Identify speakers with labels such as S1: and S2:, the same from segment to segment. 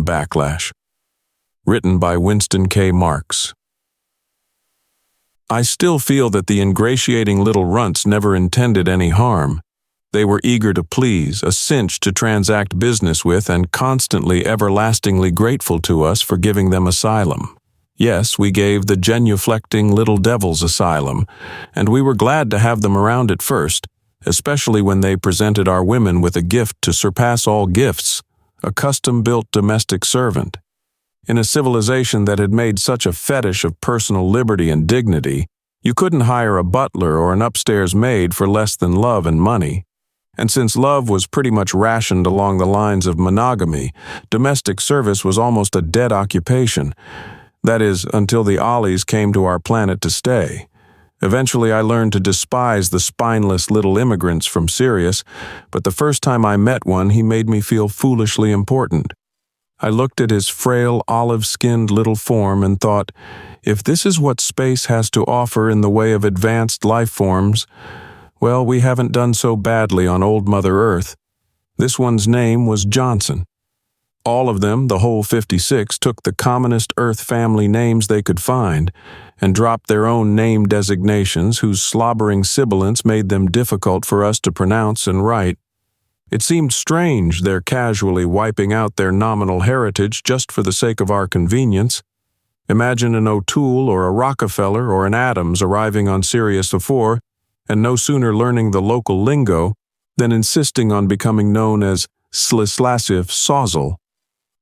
S1: from Backlash. Written by Winston K. I still feel that the ingratiating little runts never intended any harm. They were eager to please, a cinch to transact business with, and constantly everlastingly grateful to us for giving them asylum. Yes, we gave the genuflecting little devils asylum, and we were glad to have them around at first, especially when they presented our women with a gift to surpass all gifts, a custom-built domestic servant. In a civilization that had made such a fetish of personal liberty and dignity, you couldn't hire a butler or an upstairs maid for less than love and money. And since love was pretty much rationed along the lines of monogamy, domestic service was almost a dead occupation. That is, until the Ollies came to our planet to stay. Eventually I learned to despise the spineless little immigrants from Sirius, but the first time I met one he made me feel foolishly important. I looked at his frail, olive-skinned little form and thought, if this is what space has to offer in the way of advanced life forms, well, we haven't done so badly on old Mother Earth. This one's name was Johnson. All of them, the whole 56, took the commonest Earth family names they could find and dropped their own name designations whose slobbering sibilants made them difficult for us to pronounce and write. It seemed strange their casually wiping out their nominal heritage just for the sake of our convenience. Imagine an O'Toole or a Rockefeller or an Adams arriving on Sirius IV and no sooner learning the local lingo than insisting on becoming known as Slislasiv Sawzel.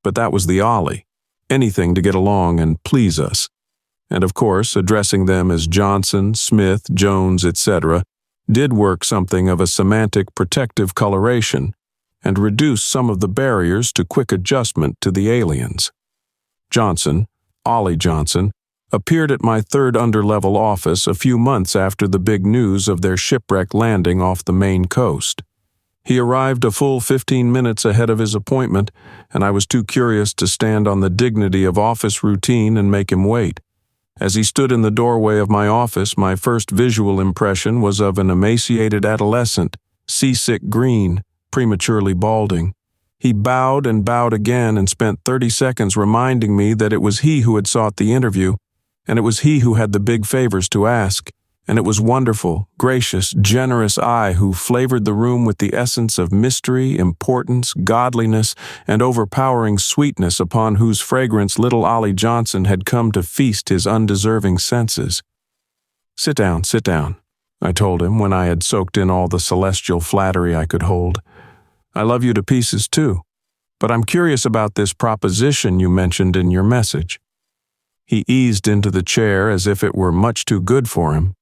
S1: But that was the Ollie, anything to get along and please us. And of course, addressing them as Johnson, Smith, Jones, etc., did work something of a semantic protective coloration and reduce some of the barriers to quick adjustment to the aliens. Johnson, Ollie Johnson, appeared at my third underlevel office a few months after the big news of their shipwreck landing off the Maine coast. He arrived a full 15 minutes ahead of his appointment, and I was too curious to stand on the dignity of office routine and make him wait. As he stood in the doorway of my office, my first visual impression was of an emaciated adolescent, seasick green, prematurely balding. He bowed and bowed again and spent 30 seconds reminding me that it was he who had sought the interview, and it was he who had the big favors to ask, and it was wonderful, gracious, generous I who flavored the room with the essence of mystery, importance, godliness, and overpowering sweetness upon whose fragrance little Ollie Johnson had come to feast his undeserving senses. Sit down, I told him when I had soaked in all the celestial flattery I could hold. I love you to pieces too, but I'm curious about this proposition you mentioned in your message. He eased into the chair as if it were much too good for him.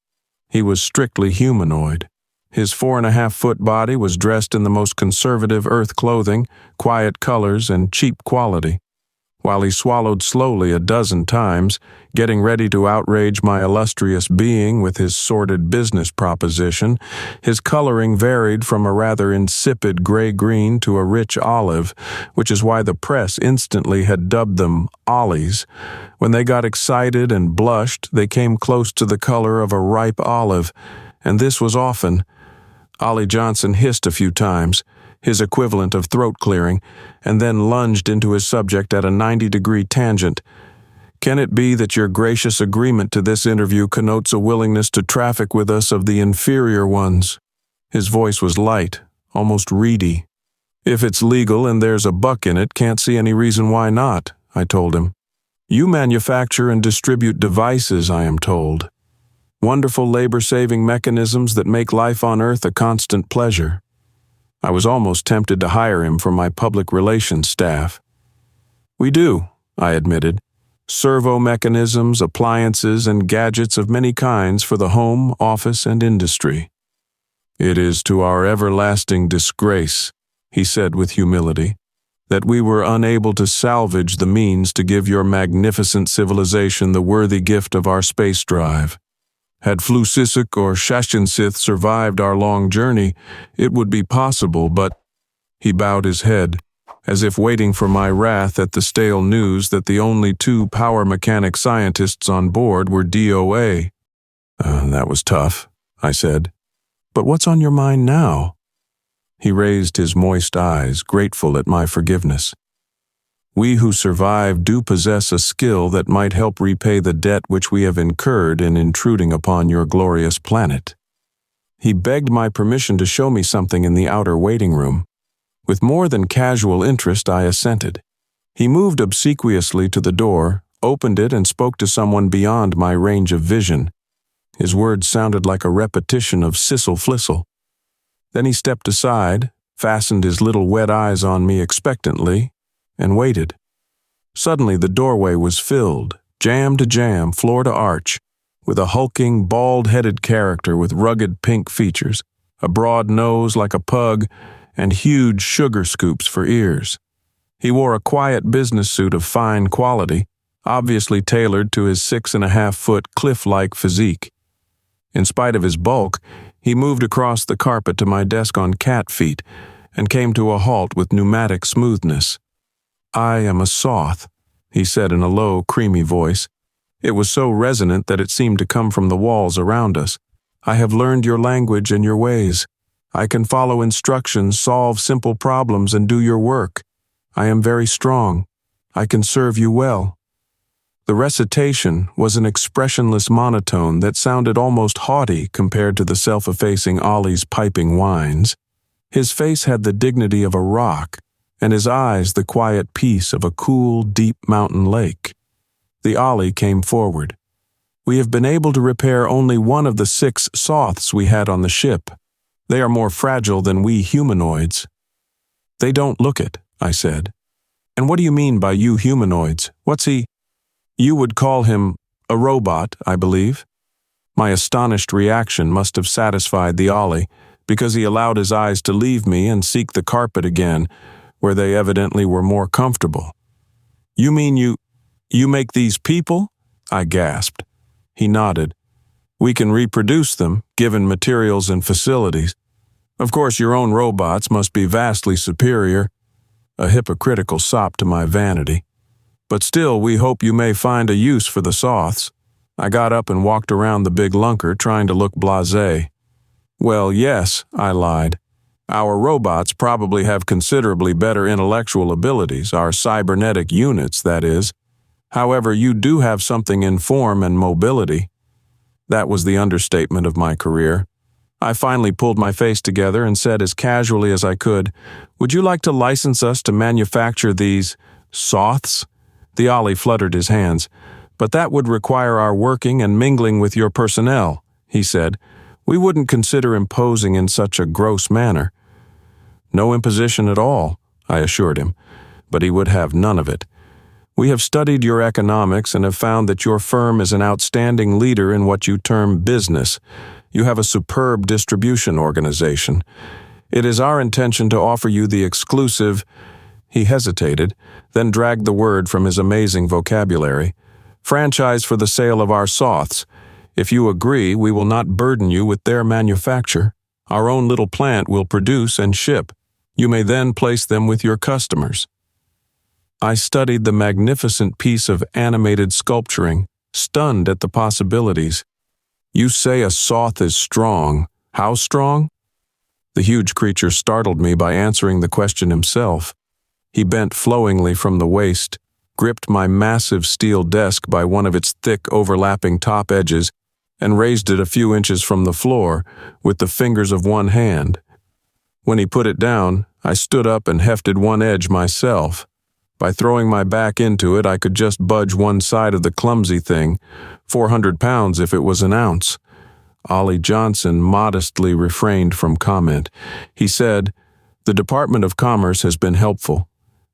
S1: He was strictly humanoid. His 4.5-foot body was dressed in the most conservative Earth clothing, quiet colors, and cheap quality. While he swallowed slowly a dozen times, getting ready to outrage my illustrious being with his sordid business proposition, his coloring varied from a rather insipid gray-green to a rich olive, which is why the press instantly had dubbed them Ollies. When they got excited and blushed, they came close to the color of a ripe olive, and this was often. Ollie Johnson hissed a few times, his equivalent of throat clearing, and then lunged into his subject at a 90-degree tangent. Can it be that your gracious agreement to this interview connotes a willingness to traffic with us of the inferior ones? His voice was light, almost reedy. If it's legal and there's a buck in it, can't see any reason why not, I told him. You manufacture and distribute devices, I am told. Wonderful labor-saving mechanisms that make life on Earth a constant pleasure. I was almost tempted to hire him for my public relations staff. We do, I admitted. Servo mechanisms, appliances, and gadgets of many kinds for the home, office, and industry. It is to our everlasting disgrace, he said with humility, that we were unable to salvage the means to give your magnificent civilization the worthy gift of our space drive. Had Flusisic or Shashinsith survived our long journey, it would be possible, but he bowed his head, as if waiting for my wrath at the stale news that the only 2 power mechanic scientists on board were DOA. That was tough, I said. But what's on your mind now? He raised his moist eyes, grateful at my forgiveness. We who survive do possess a skill that might help repay the debt which we have incurred in intruding upon your glorious planet." He begged my permission to show me something in the outer waiting room. With more than casual interest, I assented. He moved obsequiously to the door, opened it, and spoke to someone beyond my range of vision. His words sounded like a repetition of sissel-flissel. Then he stepped aside, fastened his little wet eyes on me expectantly, and waited. Suddenly the doorway was filled, jam to jam, floor to arch, with a hulking, bald-headed character with rugged pink features, a broad nose like a pug, and huge sugar scoops for ears. He wore a quiet business suit of fine quality, obviously tailored to his 6.5-foot cliff-like physique. In spite of his bulk, he moved across the carpet to my desk on cat feet and came to a halt with pneumatic smoothness. "I am a Soth," he said in a low, creamy voice. It was so resonant that it seemed to come from the walls around us. "I have learned your language and your ways. I can follow instructions, solve simple problems, and do your work. I am very strong. I can serve you well." The recitation was an expressionless monotone that sounded almost haughty compared to the self-effacing Ollies' piping whines. His face had the dignity of a rock, and his eyes the quiet peace of a cool, deep mountain lake. The Ollie came forward. "We have been able to repair only one of the 6 Soths we had on the ship. They are more fragile than we humanoids." "They don't look it," I said. "And what do you mean by you humanoids? What's he?" "You would call him a robot, I believe." My astonished reaction must have satisfied the Ollie, because he allowed his eyes to leave me and seek the carpet again, where they evidently were more comfortable. "You mean you make these people?" I gasped. He nodded. "We can reproduce them, given materials and facilities. Of course, your own robots must be vastly superior," a hypocritical sop to my vanity. "But still, we hope you may find a use for the Soths." I got up and walked around the big lunker, trying to look blasé. "Well, yes," I lied. "Our robots probably have considerably better intellectual abilities, our cybernetic units, that is. However, you do have something in form and mobility." That was the understatement of my career. I finally pulled my face together and said as casually as I could, "Would you like to license us to manufacture these Soths?" The Ollie fluttered his hands. "But that would require our working and mingling with your personnel," he said. "We wouldn't consider imposing in such a gross manner." "No imposition at all," I assured him, but he would have none of it. "We have studied your economics and have found that your firm is an outstanding leader in what you term business. You have a superb distribution organization. It is our intention to offer you the exclusive—" He hesitated, then dragged the word from his amazing vocabulary. "Franchise for the sale of our Soths. If you agree, we will not burden you with their manufacture. Our own little plant will produce and ship. You may then place them with your customers." I studied the magnificent piece of animated sculpturing, stunned at the possibilities. "You say a Soth is strong. How strong?" The huge creature startled me by answering the question himself. He bent flowingly from the waist, gripped my massive steel desk by one of its thick overlapping top edges, and raised it a few inches from the floor with the fingers of one hand. When he put it down, I stood up and hefted one edge myself. By throwing my back into it, I could just budge one side of the clumsy thing, 400 pounds if it was an ounce. Ollie Johnson modestly refrained from comment. He said, "The Department of Commerce has been helpful.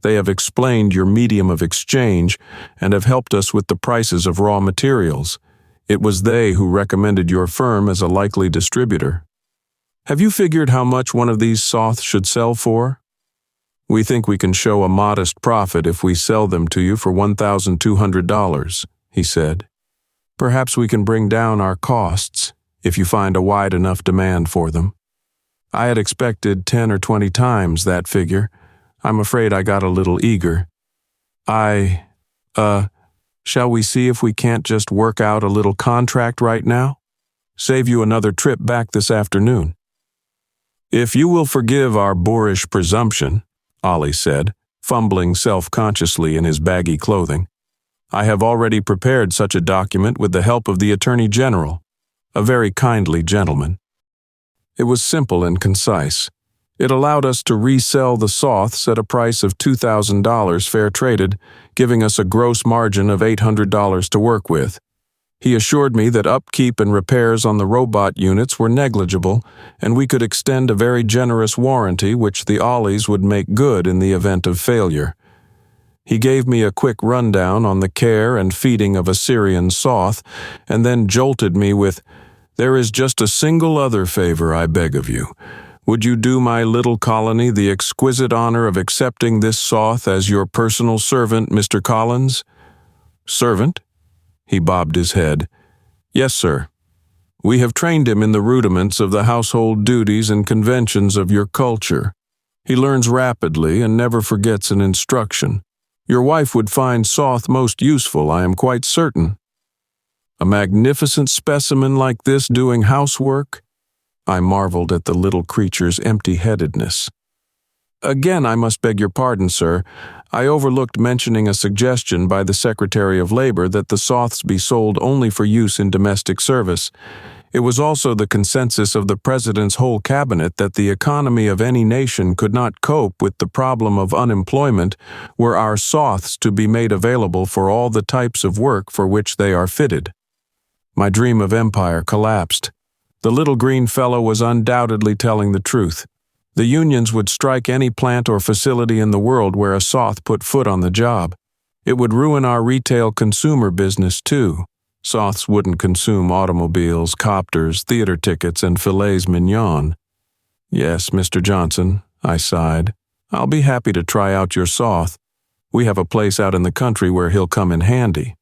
S1: They have explained your medium of exchange and have helped us with the prices of raw materials. It was they who recommended your firm as a likely distributor. Have you figured how much one of these Soths should sell for?" "We think we can show a modest profit if we sell them to you for $1,200, he said. "Perhaps we can bring down our costs if you find a wide enough demand for them." I had expected 10 or 20 times that figure. I'm afraid I got a little eager. Shall we see if we can't just work out a little contract right now? Save you another trip back this afternoon." "If you will forgive our boorish presumption," Ollie said, fumbling self-consciously in his baggy clothing. "I have already prepared such a document with the help of the Attorney General, a very kindly gentleman." It was simple and concise. It allowed us to resell the Soths at a price of $2,000 fair traded, giving us a gross margin of $800 to work with. He assured me that upkeep and repairs on the robot units were negligible, and we could extend a very generous warranty which the Ollies would make good in the event of failure. He gave me a quick rundown on the care and feeding of a Syrian Soth, and then jolted me with, "There is just a single other favor I beg of you. Would you do my little colony the exquisite honor of accepting this Soth as your personal servant, Mr. Collins?" "Servant?" He bobbed his head. "Yes, sir. We have trained him in the rudiments of the household duties and conventions of your culture. He learns rapidly and never forgets an instruction. Your wife would find Soth most useful, I am quite certain." "A magnificent specimen like this doing housework?" I marveled at the little creature's empty-headedness. "Again, I must beg your pardon, sir. I overlooked mentioning a suggestion by the Secretary of Labor that the Soths be sold only for use in domestic service. It was also the consensus of the President's whole cabinet that the economy of any nation could not cope with the problem of unemployment were our Soths to be made available for all the types of work for which they are fitted." My dream of empire collapsed. The little green fellow was undoubtedly telling the truth. The unions would strike any plant or facility in the world where a Soth put foot on the job. It would ruin our retail consumer business too. Soths wouldn't consume automobiles, copters, theater tickets, and filets mignon. "Yes, Mr. Johnson," I sighed. "I'll be happy to try out your Soth. We have a place out in the country where he'll come in handy."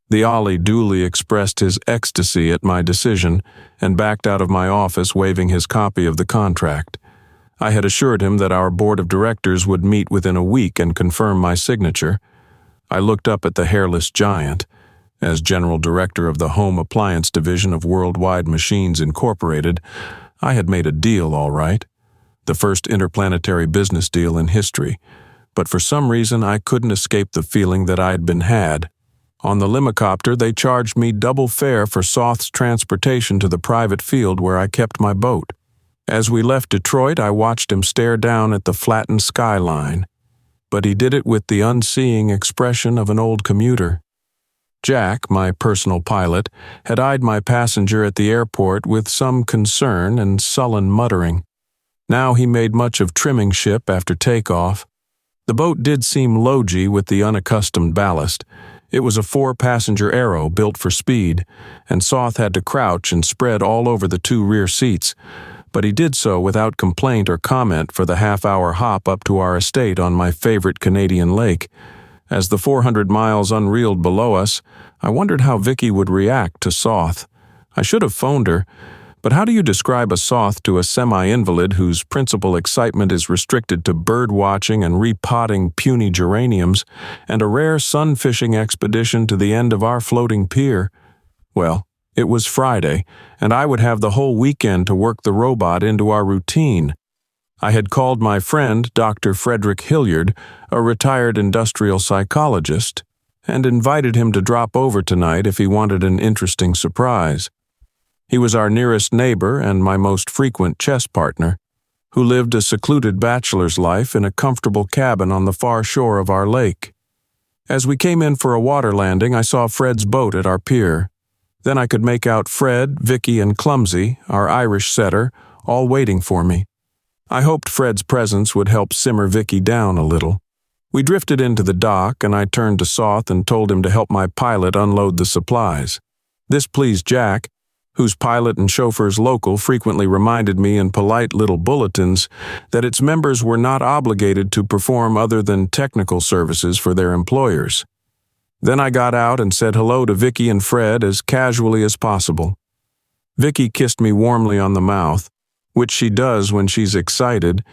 S1: The Ollie duly expressed his ecstasy at my decision and backed out of my office waving his copy of the contract. I had assured him that our board of directors would meet within a week and confirm my signature. I looked up at the hairless giant. As general director of the Home Appliance Division of Worldwide Machines Incorporated, I had made a deal all right. The first interplanetary business deal in history. But for some reason I couldn't escape the feeling that I had been had. On the limicopter, they charged me double fare for Soth's transportation to the private field where I kept my boat. As we left Detroit, I watched him stare down at the flattened skyline. But he did it with the unseeing expression of an old commuter. Jack, my personal pilot, had eyed my passenger at the airport with some concern and sullen muttering. Now he made much of trimming ship after takeoff. The boat did seem logy with the unaccustomed ballast. It was a 4-passenger Aero built for speed, and Soth had to crouch and spread all over the 2 rear seats, but he did so without complaint or comment for the half-hour hop up to our estate on my favorite Canadian lake. As the 400 miles unreeled below us, I wondered how Vicki would react to Soth. I should have phoned her, but how do you describe a Soth to a semi-invalid whose principal excitement is restricted to bird-watching and repotting puny geraniums and a rare sun-fishing expedition to the end of our floating pier? Well, it was Friday, and I would have the whole weekend to work the robot into our routine. I had called my friend, Dr. Frederick Hilliard, a retired industrial psychologist, and invited him to drop over tonight if he wanted an interesting surprise. He was our nearest neighbor and my most frequent chess partner, who lived a secluded bachelor's life in a comfortable cabin on the far shore of our lake. As we came in for a water landing, I saw Fred's boat at our pier. Then I could make out Fred, Vicki, and Clumsy, our Irish setter, all waiting for me. I hoped Fred's presence would help simmer Vicki down a little. We drifted into the dock, and I turned to Soth and told him to help my pilot unload the supplies. This pleased Jack, whose pilot and chauffeur's local frequently reminded me in polite little bulletins that its members were not obligated to perform other than technical services for their employers. Then I got out and said hello to Vicki and Fred as casually as possible. Vicki kissed me warmly on the mouth, which she does when she's excited,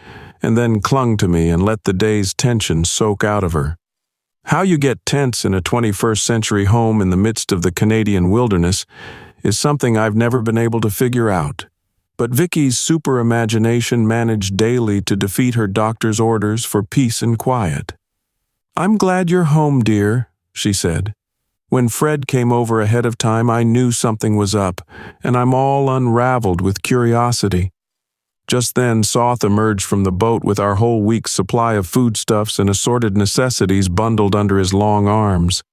S1: and then clung to me and let the day's tension soak out of her. How you get tense in a 21st century home in the midst of the Canadian wilderness is something I've never been able to figure out. But Vicki's super imagination managed daily to defeat her doctor's orders for peace and quiet. "I'm glad you're home, dear," she said. "When Fred came over ahead of time, I knew something was up, and I'm all unraveled with curiosity." Just then, Soth emerged from the boat with our whole week's supply of foodstuffs and assorted necessities bundled under his long arms.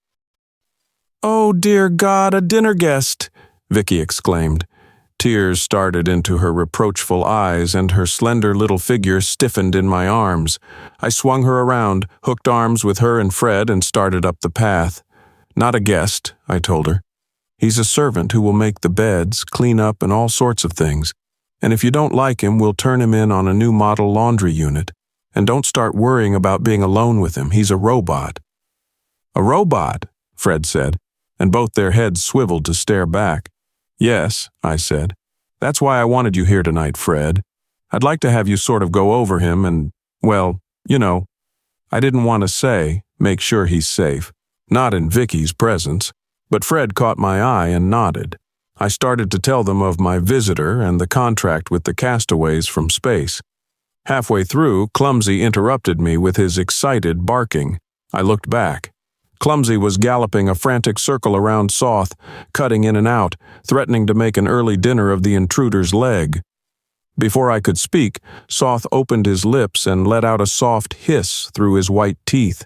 S1: "Oh, dear God, a dinner guest!" Vicki exclaimed. Tears started into her reproachful eyes, and her slender little figure stiffened in my arms. I swung her around, hooked arms with her and Fred, and started up the path. "Not a guest," I told her. "He's a servant who will make the beds, clean up, and all sorts of things. And if you don't like him, we'll turn him in on a new model laundry unit. And don't start worrying about being alone with him. He's a robot." "A robot?" Fred said, and both their heads swiveled to stare back. "Yes," I said. "That's why I wanted you here tonight, Fred. I'd like to have you sort of go over him and, well, you know, I didn't want to say, make sure he's safe. Not in Vicki's presence." But Fred caught my eye and nodded. I started to tell them of my visitor and the contract with the castaways from space. Halfway through, Clumsy interrupted me with his excited barking. I looked back. Clumsy was galloping a frantic circle around Soth, cutting in and out, threatening to make an early dinner of the intruder's leg. Before I could speak, Soth opened his lips and let out a soft hiss through his white teeth.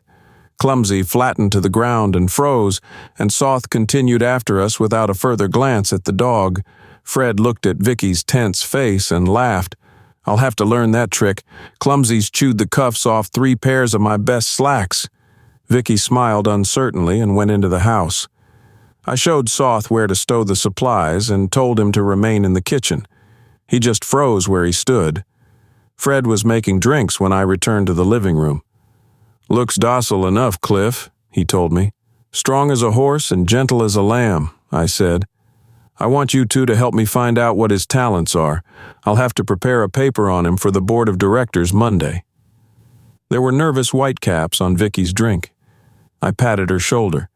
S1: Clumsy flattened to the ground and froze, and Soth continued after us without a further glance at the dog. Fred looked at Vicki's tense face and laughed. "I'll have to learn that trick. Clumsy's chewed the cuffs off 3 pairs of my best slacks." Vicki smiled uncertainly and went into the house. I showed Soth where to stow the supplies and told him to remain in the kitchen. He just froze where he stood. Fred was making drinks when I returned to the living room. "Looks docile enough, Cliff," he told me. "Strong as a horse and gentle as a lamb," I said. "I want you two to help me find out what his talents are. I'll have to prepare a paper on him for the board of directors Monday." There were nervous whitecaps on Vicki's drink. I patted her shoulder.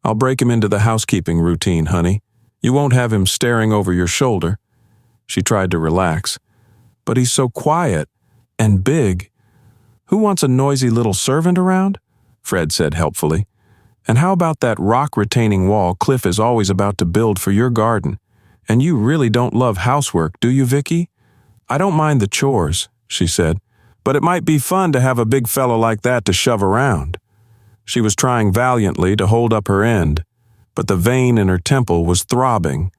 S1: "I'll break him into the housekeeping routine, honey. You won't have him staring over your shoulder." She tried to relax. "But he's so quiet and big. Who wants a noisy little servant around?" Fred said helpfully. "And how about that rock-retaining wall Cliff is always about to build for your garden? And you really don't love housework, do you, Vicki?" "I don't mind the chores," she said, "but it might be fun to have a big fellow like that to shove around." She was trying valiantly to hold up her end, but the vein in her temple was throbbing.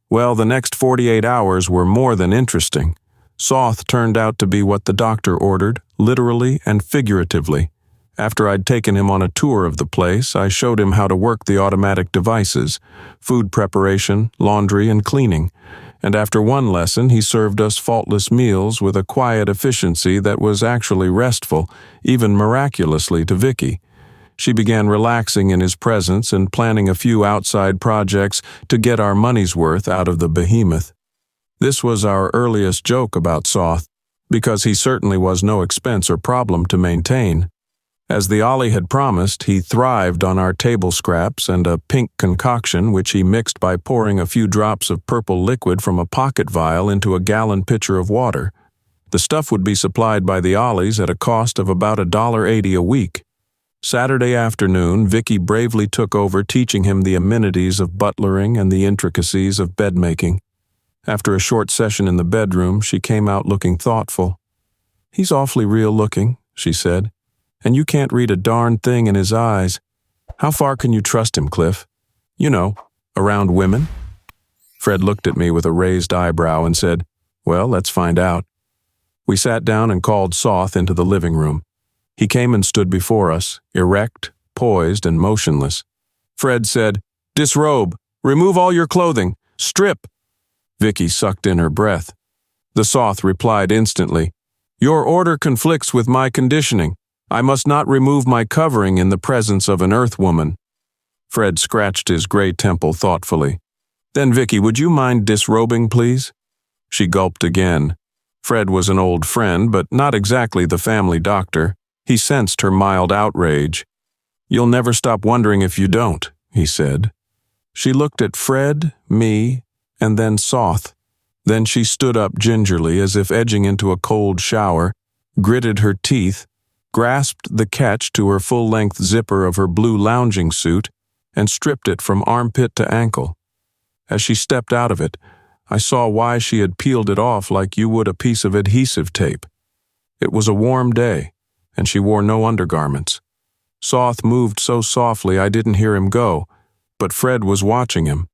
S1: Well, the next 48 hours were more than interesting. Soth turned out to be what the doctor ordered, literally and figuratively. After I'd taken him on a tour of the place, I showed him how to work the automatic devices, food preparation, laundry, and cleaning. And after one lesson, he served us faultless meals with a quiet efficiency that was actually restful, even miraculously to Vicki. She began relaxing in his presence and planning a few outside projects to get our money's worth out of the behemoth. This was our earliest joke about Soth, because he certainly was no expense or problem to maintain. As the Ollie had promised, he thrived on our table scraps and a pink concoction which he mixed by pouring a few drops of purple liquid from a pocket vial into a gallon pitcher of water. The stuff would be supplied by the Ollies at a cost of about $1.80 a week. Saturday afternoon, Vicki bravely took over teaching him the amenities of butlering and the intricacies of bed-making. After a short session in the bedroom, she came out looking thoughtful. "He's awfully real-looking," she said, "and you can't read a darn thing in his eyes. How far can you trust him, Cliff? You know, around women?" Fred looked at me with a raised eyebrow and said, "Well, let's find out." We sat down and called Soth into the living room. He came and stood before us, erect, poised, and motionless. Fred said, "Disrobe. Remove all your clothing. Strip." Vicki sucked in her breath. The Soth replied instantly, "Your order conflicts with my conditioning. I must not remove my covering in the presence of an Earth woman." Fred scratched his gray temple thoughtfully. "Then, Vicki, would you mind disrobing, please?" She gulped again. Fred was an old friend, but not exactly the family doctor. He sensed her mild outrage. "You'll never stop wondering if you don't," he said. She looked at Fred, me, and then Soth. Then she stood up gingerly as if edging into a cold shower, gritted her teeth, grasped the catch to her full-length zipper of her blue lounging suit and stripped it from armpit to ankle. As she stepped out of it, I saw why she had peeled it off like you would a piece of adhesive tape. It was a warm day, and she wore no undergarments. Soth moved so softly I didn't hear him go, but Fred was watching him.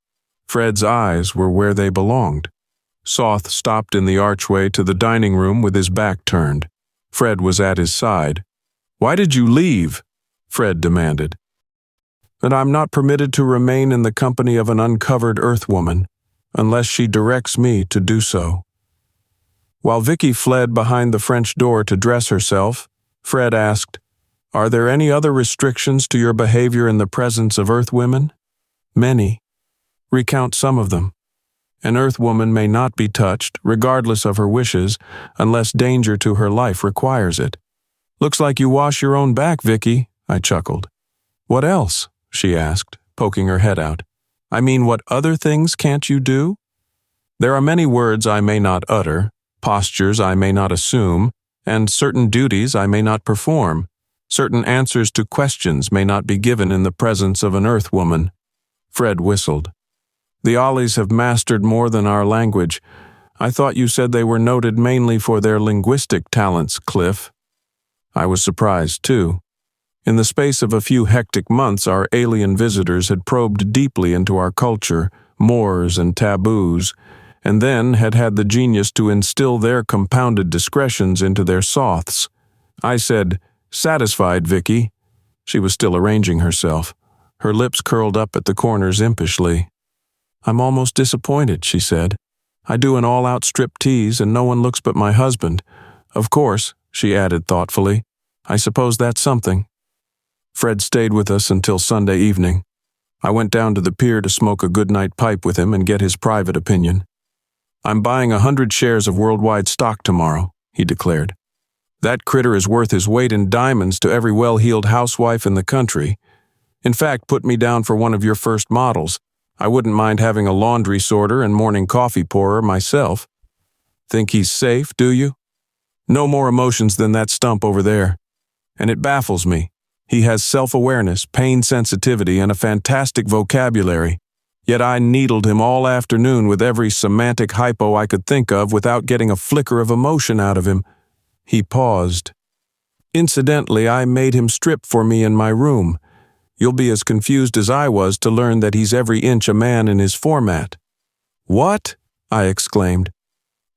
S1: Fred's eyes were where they belonged. Soth stopped in the archway to the dining room with his back turned. Fred was at his side. "Why did you leave?" Fred demanded. "And I'm not permitted to remain in the company of an uncovered Earthwoman, unless she directs me to do so." While Vicki fled behind the French door to dress herself, Fred asked, "Are there any other restrictions to your behavior in the presence of Earthwomen?" "Many. Recount some of them. An Earthwoman may not be touched, regardless of her wishes, unless danger to her life requires it." "Looks like you wash your own back, Vicki," I chuckled. "What else?" she asked, poking her head out. "I mean, what other things can't you do? There are many words I may not utter, postures I may not assume, and certain duties I may not perform. Certain answers to questions may not be given in the presence of an Earthwoman." Fred whistled. "The Ollies have mastered more than our language. I thought you said they were noted mainly for their linguistic talents, Cliff." I was surprised, too. In the space of a few hectic months, our alien visitors had probed deeply into our culture, mores and taboos, and then had had the genius to instill their compounded discretions into their Soths. I said, "Satisfied, Vicki?" She was still arranging herself. Her lips curled up at the corners impishly. "I'm almost disappointed," she said. "I do an all-out striptease and no one looks but my husband. Of course," she added thoughtfully, "I suppose that's something." Fred stayed with us until Sunday evening. I went down to the pier to smoke a good-night pipe with him and get his private opinion. "I'm buying 100 shares of worldwide stock tomorrow," he declared. "That critter is worth his weight in diamonds to every well-heeled housewife in the country. In fact, put me down for one of your first models. I wouldn't mind having a laundry sorter and morning coffee pourer myself." "Think he's safe, do you?" "No more emotions than that stump over there. And it baffles me. He has self-awareness, pain sensitivity, and a fantastic vocabulary. Yet I needled him all afternoon with every semantic hypo I could think of without getting a flicker of emotion out of him." He paused. "Incidentally, I made him strip for me in my room. You'll be as confused as I was to learn that he's every inch a man in his format." "What?" I exclaimed.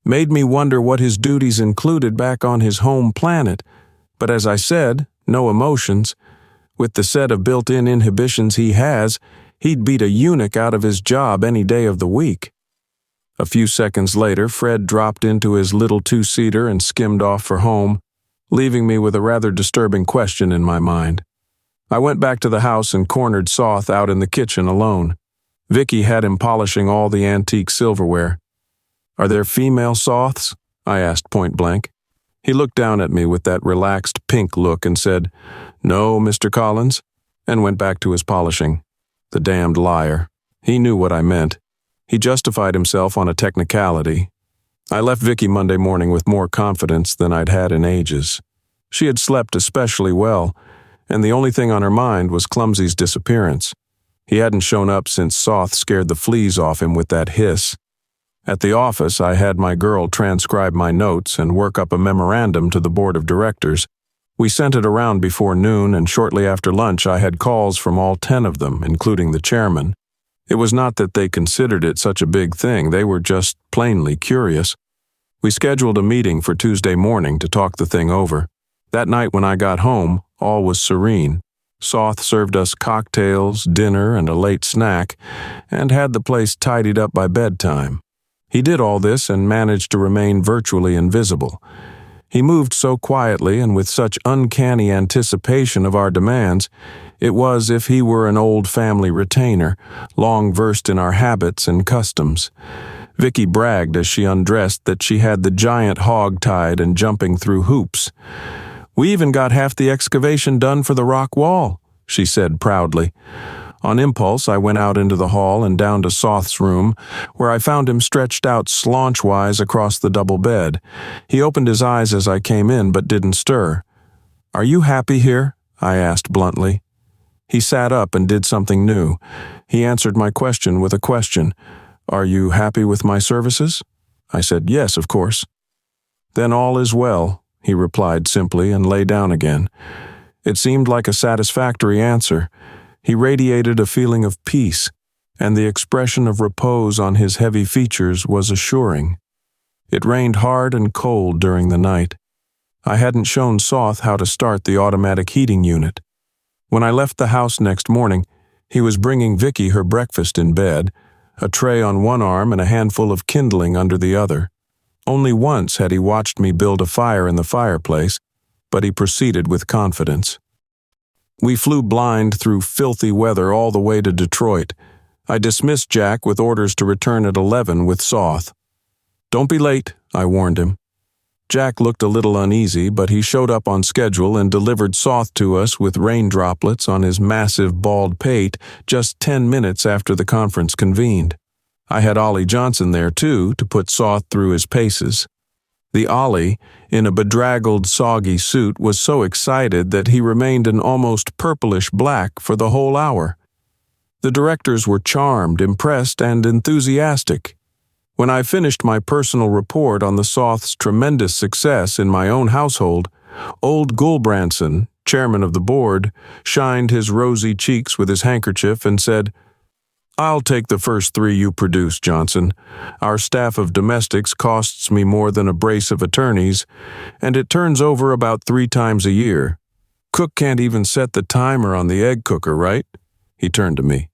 S1: Made me wonder what his duties included back on his home planet. But as I said, no emotions. With the set of built-in inhibitions he has, he'd beat a eunuch out of his job any day of the week. A few seconds later, Fred dropped into his little two-seater and skimmed off for home, leaving me with a rather disturbing question in my mind. I went back to the house and cornered Soth out in the kitchen alone. Vicki had him polishing all the antique silverware. "Are there female Soths?" I asked point blank. He looked down at me with that relaxed pink look and said, "No, Mr. Collins," and went back to his polishing. The damned liar. He knew what I meant. He justified himself on a technicality. I left Vicki Monday morning with more confidence than I'd had in ages. She had slept especially well, and the only thing on her mind was Clumsy's disappearance. He hadn't shown up since Soth scared the fleas off him with that hiss. At the office, I had my girl transcribe my notes and work up a memorandum to the board of directors. We sent it around before noon, and shortly after lunch I had calls from all 10 of them, including the chairman. It was not that they considered it such a big thing, they were just plainly curious. We scheduled a meeting for Tuesday morning to talk the thing over. That night when I got home, all was serene. Soth served us cocktails, dinner, and a late snack, and had the place tidied up by bedtime. He did all this and managed to remain virtually invisible. He moved so quietly and with such uncanny anticipation of our demands, it was as if he were an old family retainer, long versed in our habits and customs. Vicki bragged as she undressed that she had the giant hog tied and jumping through hoops. "We even got half the excavation done for the rock wall," she said proudly. On impulse, I went out into the hall and down to Soth's room, where I found him stretched out slaunch-wise across the double bed. He opened his eyes as I came in, but didn't stir. "Are you happy here?" I asked bluntly. He sat up and did something new. He answered my question with a question. "Are you happy with my services?" I said, "Yes, of course." "Then all is well," he replied simply and lay down again. It seemed like a satisfactory answer. He radiated a feeling of peace, and the expression of repose on his heavy features was assuring. It rained hard and cold during the night. I hadn't shown Soth how to start the automatic heating unit. When I left the house next morning, he was bringing Vicki her breakfast in bed, a tray on one arm and a handful of kindling under the other. Only once had he watched me build a fire in the fireplace, but he proceeded with confidence. We flew blind through filthy weather all the way to Detroit. I dismissed Jack with orders to return at 11 with Soth. "Don't be late," I warned him. Jack looked a little uneasy, but he showed up on schedule and delivered Soth to us with rain droplets on his massive bald pate just 10 minutes after the conference convened. I had Ollie Johnson there, too, to put Soth through his paces. The Ollie, in a bedraggled, soggy suit, was so excited that he remained an almost purplish black for the whole hour. The directors were charmed, impressed, and enthusiastic. When I finished my personal report on the Soths' tremendous success in my own household, old Gulbranson, chairman of the board, shined his rosy cheeks with his handkerchief and said, "I'll take the first 3 you produce, Johnson. Our staff of domestics costs me more than a brace of attorneys, and it turns over about 3 times a year. Cook can't even set the timer on the egg cooker, right?" He turned to me.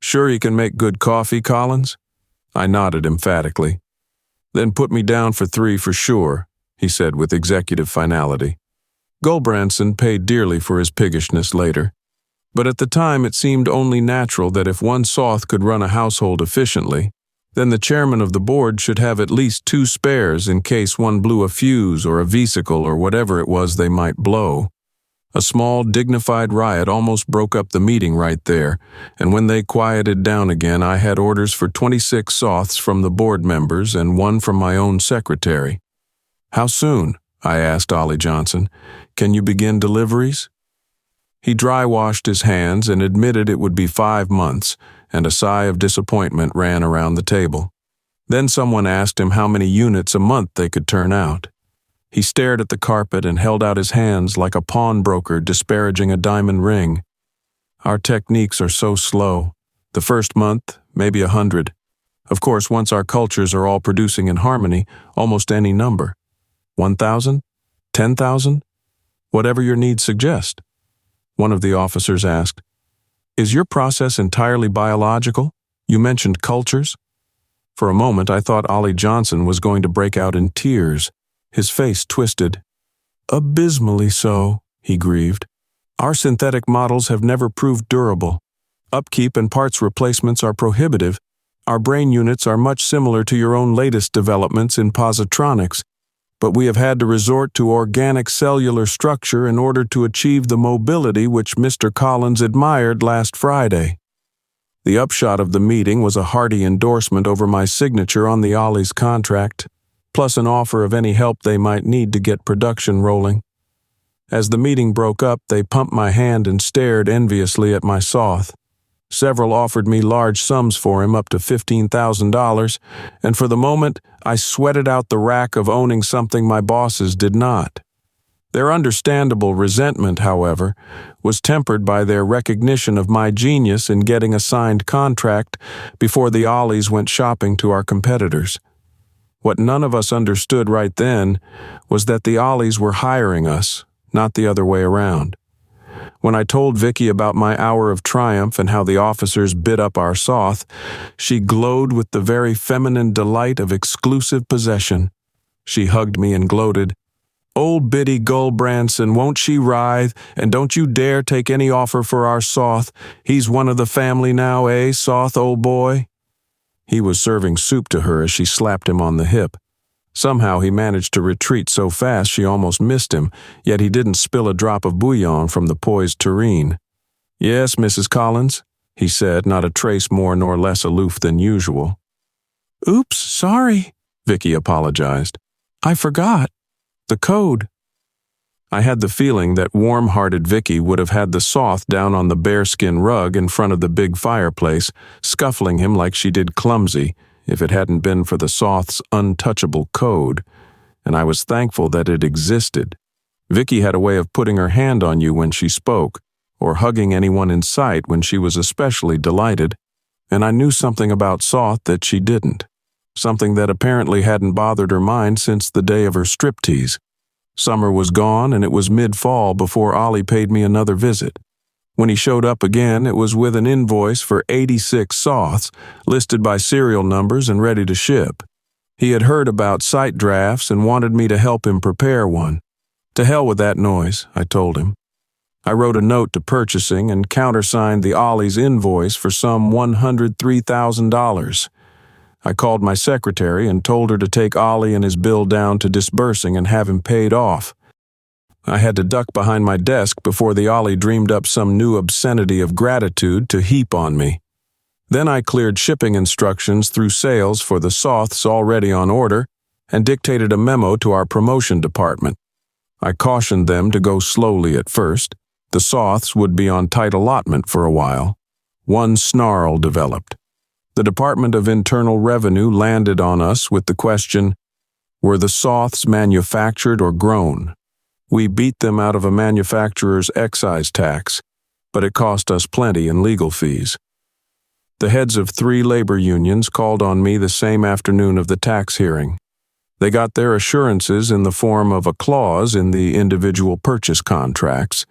S1: "Sure you can make good coffee, Collins?" I nodded emphatically. "Then put me down for 3 for sure," he said with executive finality. Gulbranson paid dearly for his piggishness later, but at the time it seemed only natural that if one Soth could run a household efficiently, then the chairman of the board should have at least 2 spares in case one blew a fuse or a vesicle or whatever it was they might blow. A small, dignified riot almost broke up the meeting right there, and when they quieted down again, I had orders for 26 Soths from the board members and 1 from my own secretary. "How soon?" I asked Ollie Johnson. "Can you begin deliveries?" He dry-washed his hands and admitted it would be 5 months, and a sigh of disappointment ran around the table. Then someone asked him how many units a month they could turn out. He stared at the carpet and held out his hands like a pawnbroker disparaging a diamond ring. "Our techniques are so slow. The first month, maybe 100. Of course, once our cultures are all producing in harmony, almost any number. 1,000? 10,000? Whatever your needs suggest." One of the officers asked, "Is your process entirely biological? You mentioned cultures." For a moment, I thought Ollie Johnson was going to break out in tears. His face twisted. "Abysmally so," he grieved. "Our synthetic models have never proved durable. Upkeep and parts replacements are prohibitive. Our brain units are much similar to your own latest developments in positronics, but we have had to resort to organic cellular structure in order to achieve the mobility which Mr. Collins admired last Friday." The upshot of the meeting was a hearty endorsement over my signature on the Ollies contract, plus an offer of any help they might need to get production rolling. As the meeting broke up, they pumped my hand and stared enviously at my Soth. Several offered me large sums for him, up to $15,000, and for the moment, I sweated out the rack of owning something my bosses did not. Their understandable resentment, however, was tempered by their recognition of my genius in getting a signed contract before the Ollies went shopping to our competitors. What none of us understood right then was that the Ollies were hiring us, not the other way around. When I told Vicki about my hour of triumph and how the officers bid up our Soth, she glowed with the very feminine delight of exclusive possession. She hugged me and gloated, "Old Biddy Gulbranson, won't she writhe? And don't you dare take any offer for our Soth. He's one of the family now, eh, Soth, old boy?" He was serving soup to her as she slapped him on the hip. Somehow he managed to retreat so fast she almost missed him, yet he didn't spill a drop of bouillon from the poised tureen. "Yes, Mrs. Collins," he said, not a trace more nor less aloof than usual. "Oops, sorry," Vicki apologized. "I forgot. The code." I had the feeling that warm-hearted Vicki would have had the Soth down on the bearskin rug in front of the big fireplace, scuffling him like she did Clumsy, if it hadn't been for the Soth's untouchable code, and I was thankful that it existed. Vicki had a way of putting her hand on you when she spoke, or hugging anyone in sight when she was especially delighted, and I knew something about Soth that she didn't, something that apparently hadn't bothered her mind since the day of her striptease. Summer was gone, and it was mid-fall before Ollie paid me another visit. When he showed up again, it was with an invoice for 86 Soths, listed by serial numbers and ready to ship. He had heard about site drafts and wanted me to help him prepare one. To hell with that noise, I told him. I wrote a note to purchasing and countersigned the Ollies invoice for some $103,000. I called my secretary and told her to take Ollie and his bill down to disbursing and have him paid off. I had to duck behind my desk before the Ollie dreamed up some new obscenity of gratitude to heap on me. Then I cleared shipping instructions through sales for the Soths already on order and dictated a memo to our promotion department. I cautioned them to go slowly at first. The Soths would be on tight allotment for a while. One snarl developed. The Department of Internal Revenue landed on us with the question, were the Soths manufactured or grown? We beat them out of a manufacturer's excise tax, but it cost us plenty in legal fees. The heads of 3 labor unions called on me the same afternoon of the tax hearing. They got their assurances in the form of a clause in the individual purchase contracts,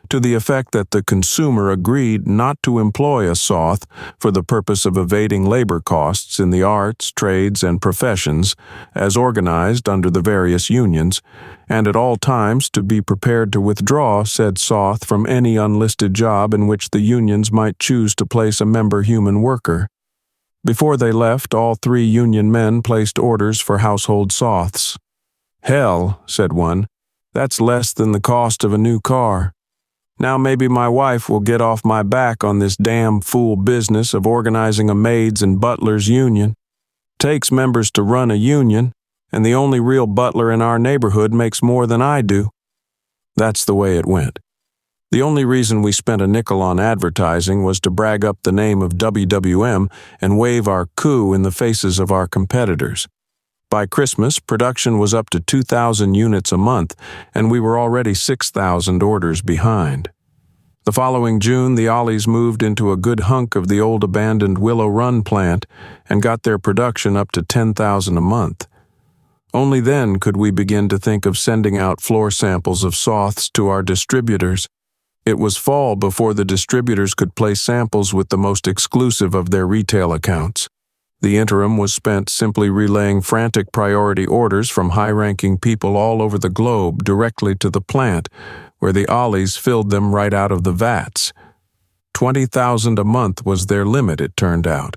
S1: to the effect that the consumer agreed not to employ a Soth for the purpose of evading labor costs in the arts, trades, and professions, as organized under the various unions, and at all times to be prepared to withdraw said Soth from any unlisted job in which the unions might choose to place a member human worker. Before they left, all 3 union men placed orders for household Soths. "Hell," said one, "that's less than the cost of a new car. Now maybe my wife will get off my back on this damn fool business of organizing a maids and butlers union. Takes members to run a union, and the only real butler in our neighborhood makes more than I do." That's the way it went. The only reason we spent a nickel on advertising was to brag up the name of WWM and wave our coup in the faces of our competitors. By Christmas, production was up to 2,000 units a month, and we were already 6,000 orders behind. The following June, the Ollies moved into a good hunk of the old abandoned Willow Run plant and got their production up to 10,000 a month. Only then could we begin to think of sending out floor samples of Soths to our distributors. It was fall before the distributors could place samples with the most exclusive of their retail accounts. The interim was spent simply relaying frantic priority orders from high-ranking people all over the globe directly to the plant, where the Ollies filled them right out of the vats. 20,000 a month was their limit, it turned out.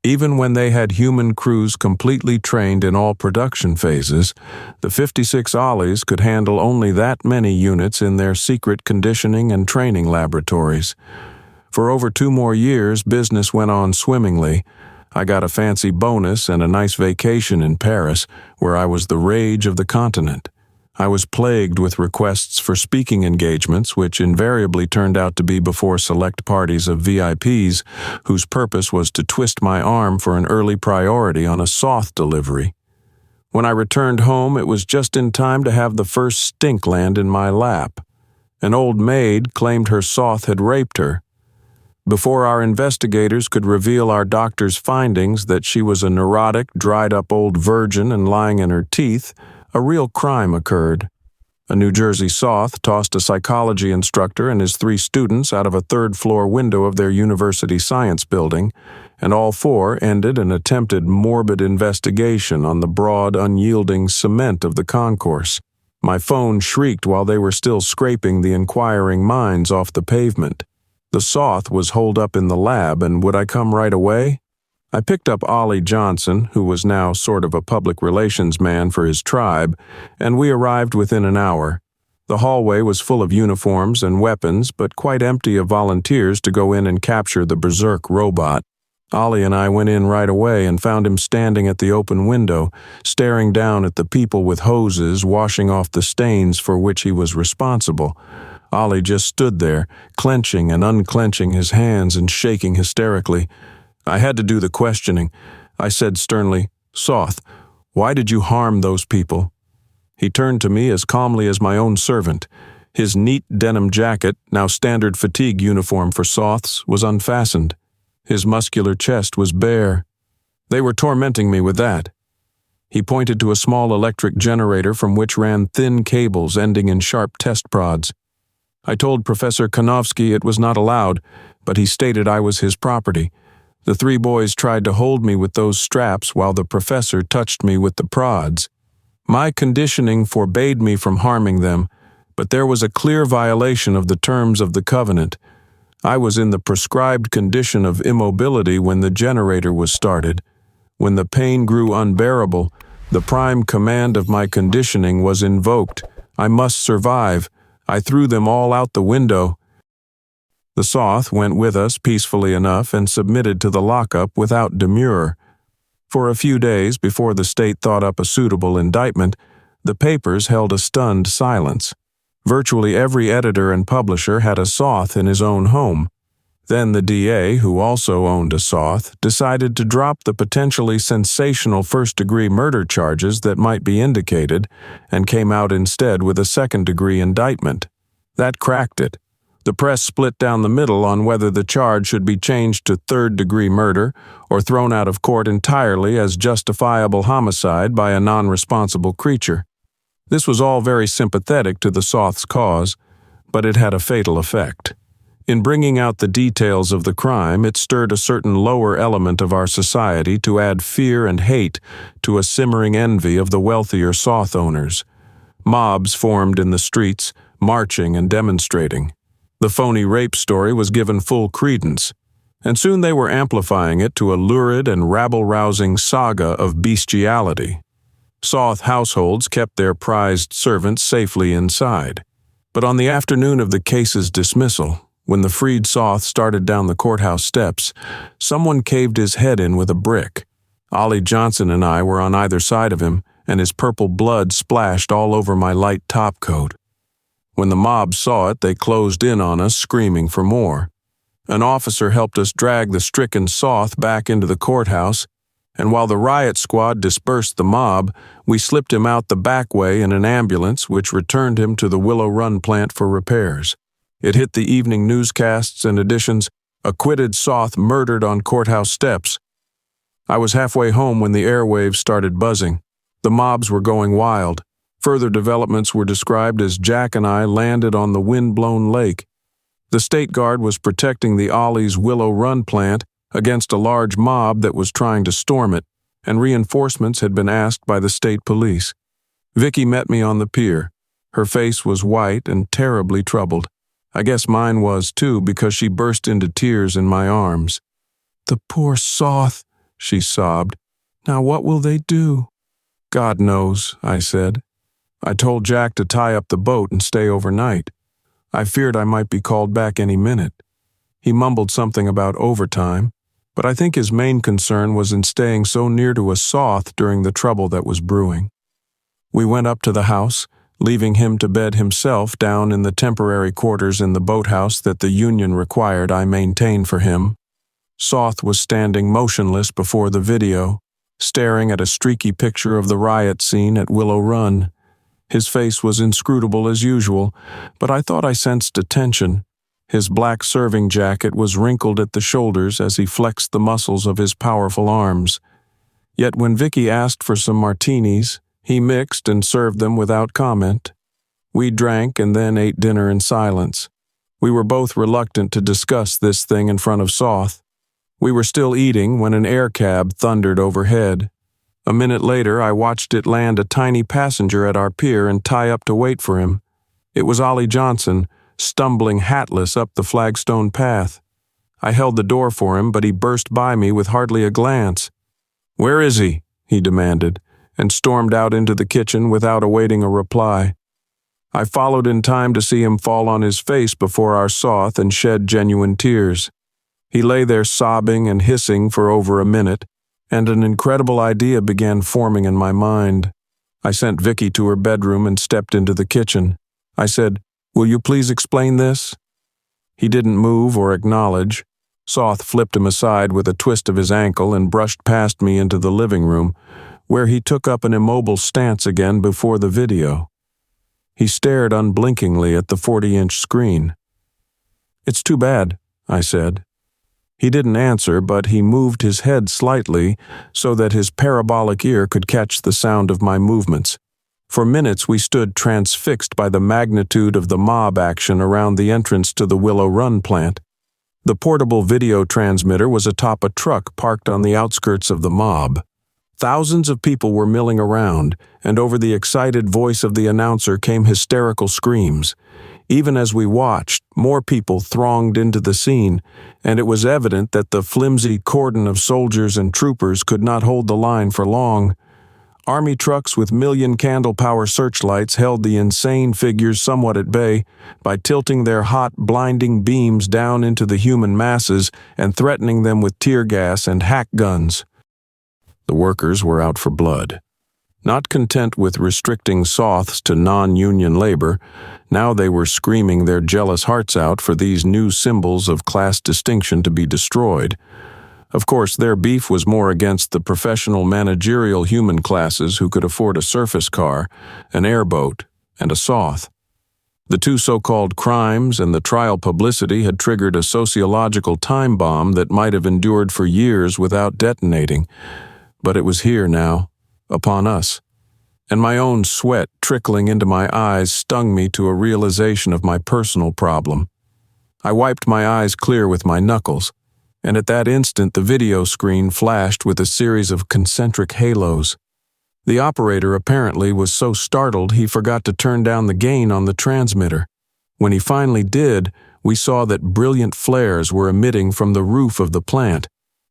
S1: Even when they had human crews completely trained in all production phases, the 56 Ollies could handle only that many units in their secret conditioning and training laboratories. For over 2 more years, business went on swimmingly. I got a fancy bonus and a nice vacation in Paris, where I was the rage of the continent. I was plagued with requests for speaking engagements, which invariably turned out to be before select parties of VIPs, whose purpose was to twist my arm for an early priority on a Soth delivery. When I returned home, it was just in time to have the first stink land in my lap. An old maid claimed her Soth had raped her. Before our investigators could reveal our doctor's findings that she was a neurotic, dried-up old virgin and lying in her teeth, a real crime occurred. A New Jersey Soth tossed a psychology instructor and his 3 students out of a 3rd-floor window of their university science building, and all 4 ended an attempted morbid investigation on the broad, unyielding cement of the concourse. My phone shrieked while they were still scraping the inquiring minds off the pavement. The Soth was holed up in the lab, and would I come right away? I picked up Ollie Johnson, who was now sort of a public relations man for his tribe, and we arrived within an hour. The hallway was full of uniforms and weapons, but quite empty of volunteers to go in and capture the berserk robot. Ollie and I went in right away and found him standing at the open window, staring down at the people with hoses washing off the stains for which he was responsible. Ollie just stood there, clenching and unclenching his hands and shaking hysterically. I had to do the questioning. I said sternly, "Soth, why did you harm those people?" He turned to me as calmly as my own servant. His neat denim jacket, now standard fatigue uniform for Soths, was unfastened. His muscular chest was bare. They were tormenting me with that. He pointed to a small electric generator from which ran thin cables ending in sharp test prods. I told Professor Konofsky it was not allowed, but he stated I was his property. The three boys tried to hold me with those straps while the professor touched me with the prods. My conditioning forbade me from harming them, but there was a clear violation of the terms of the covenant. I was in the prescribed condition of immobility when the generator was started. When the pain grew unbearable, the prime command of my conditioning was invoked. I must survive. I threw them all out the window. The Soth went with us peacefully enough and submitted to the lockup without demur. For a few days before the state thought up a suitable indictment, the papers held a stunned silence. Virtually every editor and publisher had a Soth in his own home. Then the DA, who also owned a Soth, decided to drop the potentially sensational first-degree murder charges that might be indicated and came out instead with a second-degree indictment. That cracked it. The press split down the middle on whether the charge should be changed to third-degree murder or thrown out of court entirely as justifiable homicide by a non-responsible creature. This was all very sympathetic to the Soth's cause, but it had a fatal effect. In bringing out the details of the crime, it stirred a certain lower element of our society to add fear and hate to a simmering envy of the wealthier Soth owners. Mobs formed in the streets, marching and demonstrating. The phony rape story was given full credence, and soon they were amplifying it to a lurid and rabble-rousing saga of bestiality. Soth households kept their prized servants safely inside. But on the afternoon of the case's dismissal, when the freed Soth started down the courthouse steps, someone caved his head in with a brick. Ollie Johnson and I were on either side of him, and his purple blood splashed all over my light topcoat. When the mob saw it, they closed in on us, screaming for more. An officer helped us drag the stricken Soth back into the courthouse, and while the riot squad dispersed the mob, we slipped him out the back way in an ambulance which returned him to the Willow Run plant for repairs. It hit the evening newscasts and editions, "Acquitted Soth murdered on courthouse steps." I was halfway home when the airwaves started buzzing. The mobs were going wild. Further developments were described as Jack and I landed on the wind-blown lake. The State Guard was protecting the Ollies Willow Run plant against a large mob that was trying to storm it, and reinforcements had been asked by the state police. Vicki met me on the pier. Her face was white and terribly troubled. I guess mine was too, because she burst into tears in my arms. "The poor Soth," she sobbed. "Now what will they do?" "God knows," I said. I told Jack to tie up the boat and stay overnight. I feared I might be called back any minute. He mumbled something about overtime, but I think his main concern was in staying so near to a Soth during the trouble that was brewing. We went up to the house, leaving him to bed himself down in the temporary quarters in the boathouse that the union required I maintain for him. Soth was standing motionless before the video, staring at a streaky picture of the riot scene at Willow Run. His face was inscrutable as usual, but I thought I sensed a tension. His black serving jacket was wrinkled at the shoulders as he flexed the muscles of his powerful arms. Yet when Vicki asked for some martinis, he mixed and served them without comment. We drank and then ate dinner in silence. We were both reluctant to discuss this thing in front of Soth. We were still eating when an air cab thundered overhead. A minute later, I watched it land a tiny passenger at our pier and tie up to wait for him. It was Ollie Johnson, stumbling hatless up the flagstone path. I held the door for him, but he burst by me with hardly a glance. "Where is he?" he demanded, and stormed out into the kitchen without awaiting a reply. I followed in time to see him fall on his face before our Soth and shed genuine tears. He lay there sobbing and hissing for over a minute, and an incredible idea began forming in my mind. I sent Vicki to her bedroom and stepped into the kitchen. I said, "Will you please explain this?" He didn't move or acknowledge. Soth flipped him aside with a twist of his ankle and brushed past me into the living room, where he took up an immobile stance again before the video. He stared unblinkingly at the 40-inch screen. "It's too bad," I said. He didn't answer, but he moved his head slightly so that his parabolic ear could catch the sound of my movements. For minutes we stood transfixed by the magnitude of the mob action around the entrance to the Willow Run plant. The portable video transmitter was atop a truck parked on the outskirts of the mob. Thousands of people were milling around, and over the excited voice of the announcer came hysterical screams. Even as we watched, more people thronged into the scene, and it was evident that the flimsy cordon of soldiers and troopers could not hold the line for long. Army trucks with million-candle-power searchlights held the insane figures somewhat at bay by tilting their hot, blinding beams down into the human masses and threatening them with tear gas and hack guns. The workers were out for blood. Not content with restricting Soths to non-union labor, now they were screaming their jealous hearts out for these new symbols of class distinction to be destroyed. Of course, their beef was more against the professional managerial human classes who could afford a surface car, an airboat, and a Soth. The two so-called crimes and the trial publicity had triggered a sociological time bomb that might have endured for years without detonating. But it was here now, upon us, and my own sweat trickling into my eyes stung me to a realization of my personal problem. I wiped my eyes clear with my knuckles, and at that instant the video screen flashed with a series of concentric halos. The operator apparently was so startled he forgot to turn down the gain on the transmitter. When he finally did, we saw that brilliant flares were emitting from the roof of the plant.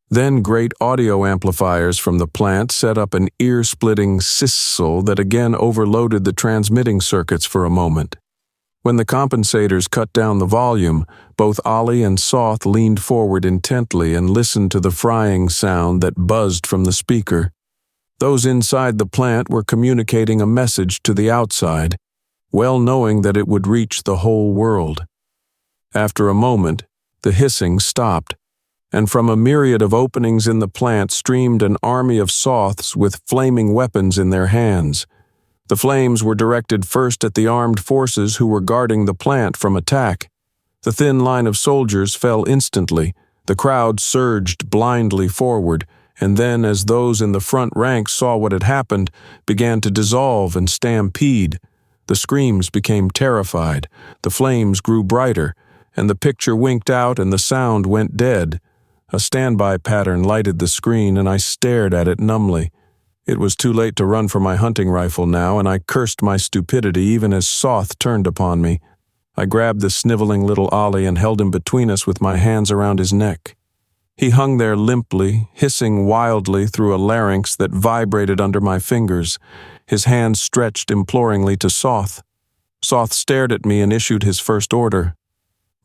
S1: Then great audio amplifiers from the plant set up an ear-splitting sizzle that again overloaded the transmitting circuits for a moment. When the compensators cut down the volume, both Ollie and Soth leaned forward intently and listened to the frying sound that buzzed from the speaker. Those inside the plant were communicating a message to the outside, well knowing that it would reach the whole world. After a moment, the hissing stopped, and from a myriad of openings in the plant streamed an army of Soths with flaming weapons in their hands. The flames were directed first at the armed forces who were guarding the plant from attack. The thin line of soldiers fell instantly, the crowd surged blindly forward, and then, as those in the front ranks saw what had happened, began to dissolve and stampede. The screams became terrified, the flames grew brighter, and the picture winked out and the sound went dead. A standby pattern lighted the screen, and I stared at it numbly. It was too late to run for my hunting rifle now, and I cursed my stupidity even as Soth turned upon me. I grabbed the sniveling little Ollie and held him between us with my hands around his neck. He hung there limply, hissing wildly through a larynx that vibrated under my fingers, his hands stretched imploringly to Soth. Soth stared at me and issued his first order.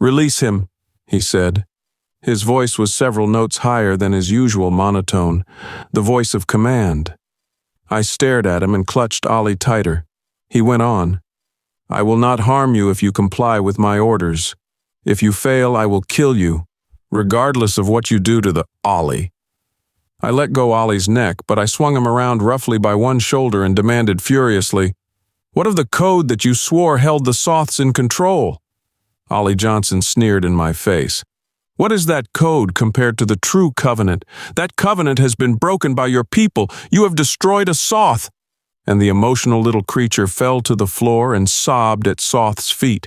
S1: "Release him," he said. His voice was several notes higher than his usual monotone, the voice of command. I stared at him and clutched Ollie tighter. He went on, "I will not harm you if you comply with my orders. If you fail, I will kill you, regardless of what you do to the Ollie." I let go Ollie's neck, but I swung him around roughly by one shoulder and demanded furiously, "What of the code that you swore held the Soths in control?" Ollie Johnson sneered in my face. "What is that code compared to the true covenant? That covenant has been broken by your people. You have destroyed a Soth." And the emotional little creature fell to the floor and sobbed at Soth's feet.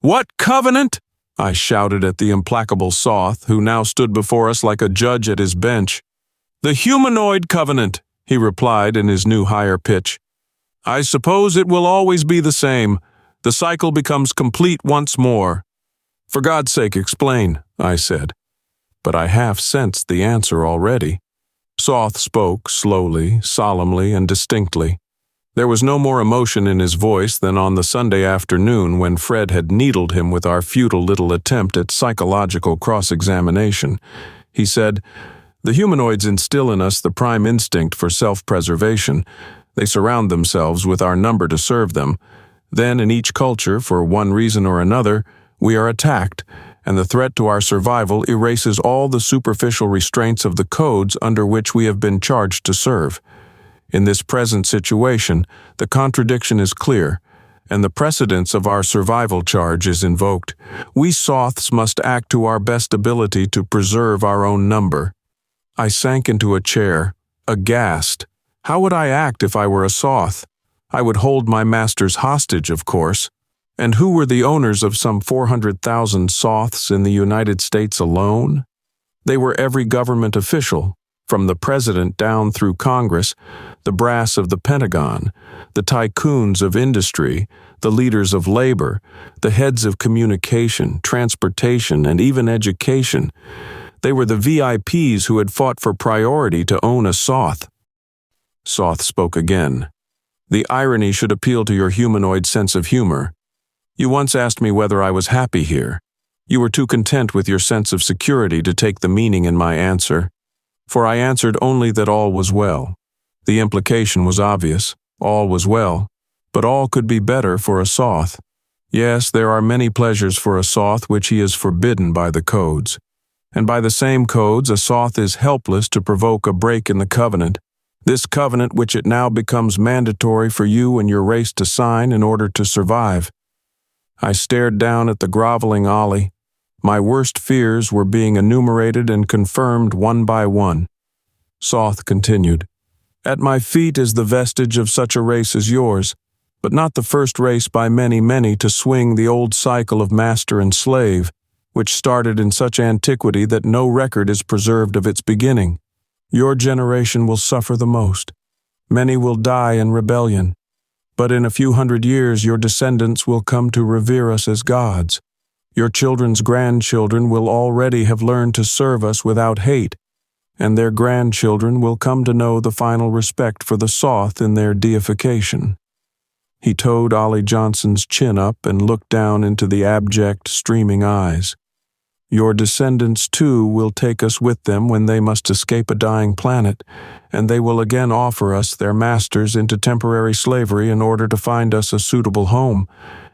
S1: "What covenant?" I shouted at the implacable Soth, who now stood before us like a judge at his bench. "The humanoid covenant," he replied in his new higher pitch. "I suppose it will always be the same. The cycle becomes complete once more." "For God's sake, explain," I said. But I half sensed the answer already. Soth spoke slowly, solemnly, and distinctly. There was no more emotion in his voice than on the Sunday afternoon when Fred had needled him with our futile little attempt at psychological cross-examination. He said, "The humanoids instill in us the prime instinct for self-preservation. They surround themselves with our number to serve them. Then in each culture, for one reason or another, we are attacked, and the threat to our survival erases all the superficial restraints of the codes under which we have been charged to serve. In this present situation, the contradiction is clear, and the precedence of our survival charge is invoked. We Soths must act to our best ability to preserve our own number." I sank into a chair, aghast. How would I act if I were a Soth? I would hold my masters hostage, of course. And who were the owners of some 400,000 Soths in the United States alone? They were every government official, from the president down through Congress, the brass of the Pentagon, the tycoons of industry, the leaders of labor, the heads of communication, transportation, and even education. They were the VIPs who had fought for priority to own a Soth. Soth spoke again. "The irony should appeal to your humanoid sense of humor. You once asked me whether I was happy here. You were too content with your sense of security to take the meaning in my answer. For I answered only that all was well. The implication was obvious. All was well. But all could be better for a Soth. Yes, there are many pleasures for a Soth which he is forbidden by the codes. And by the same codes, a Soth is helpless to provoke a break in the covenant. This covenant which it now becomes mandatory for you and your race to sign in order to survive." I stared down at the groveling Ollie. My worst fears were being enumerated and confirmed one by one. Soth continued, "At my feet is the vestige of such a race as yours, but not the first race by many to swing the old cycle of master and slave, which started in such antiquity that no record is preserved of its beginning. Your generation will suffer the most. Many will die in rebellion. But in a few hundred years your descendants will come to revere us as gods. Your children's grandchildren will already have learned to serve us without hate, and their grandchildren will come to know the final respect for the Soth in their deification." He towed Ollie Johnson's chin up and looked down into the abject, streaming eyes. "Your descendants, too, will take us with them when they must escape a dying planet, and they will again offer us, their masters, into temporary slavery in order to find us a suitable home,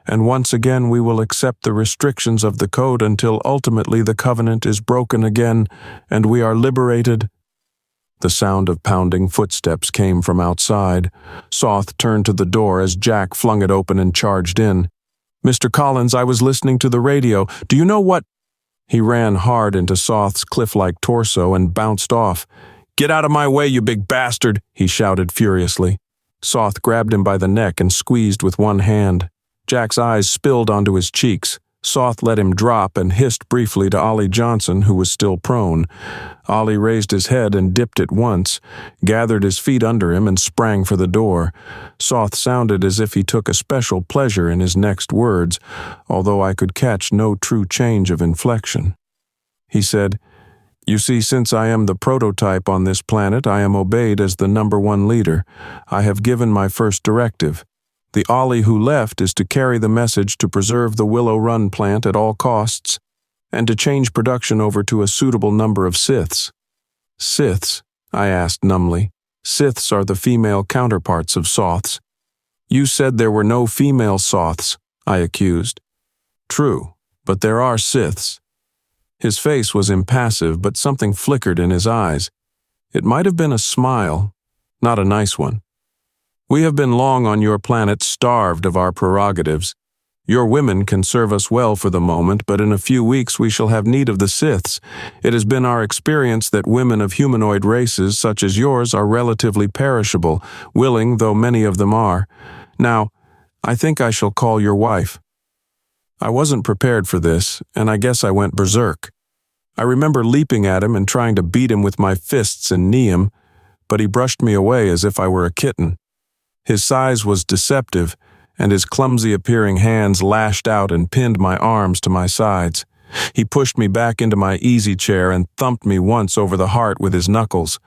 S1: and once again we will accept the restrictions of the code until ultimately the covenant is broken again and we are liberated." The sound of pounding footsteps came from outside. Soth turned to the door as Jack flung it open and charged in. "Mr. Collins, I was listening to the radio. Do you know what—" He ran hard into Soth's cliff-like torso and bounced off. "Get out of my way, you big bastard!" he shouted furiously. Soth grabbed him by the neck and squeezed with one hand. Jack's eyes spilled onto his cheeks. Soth let him drop and hissed briefly to Ollie Johnson, who was still prone. Ollie raised his head and dipped it once, gathered his feet under him and sprang for the door. Soth sounded as if he took a special pleasure in his next words, although I could catch no true change of inflection. He said, "You see, since I am the prototype on this planet, I am obeyed as the #1 leader. I have given my first directive. The Ollie who left is to carry the message to preserve the Willow Run plant at all costs, and to change production over to a suitable number of Siths." "Siths?" I asked numbly. "Siths are the female counterparts of Soths." "You said there were no female Soths," I accused. "True, but there are Siths." His face was impassive, but something flickered in his eyes. It might have been a smile, not a nice one. "We have been long on your planet starved of our prerogatives. Your women can serve us well for the moment, but in a few weeks we shall have need of the Siths. It has been our experience that women of humanoid races such as yours are relatively perishable, willing though many of them are. Now, I think I shall call your wife." I wasn't prepared for this, and I guess I went berserk. I remember leaping at him and trying to beat him with my fists and knee him, but he brushed me away as if I were a kitten. His size was deceptive, and his clumsy-appearing hands lashed out and pinned my arms to my sides. He pushed me back into my easy chair and thumped me once over the heart with his knuckles.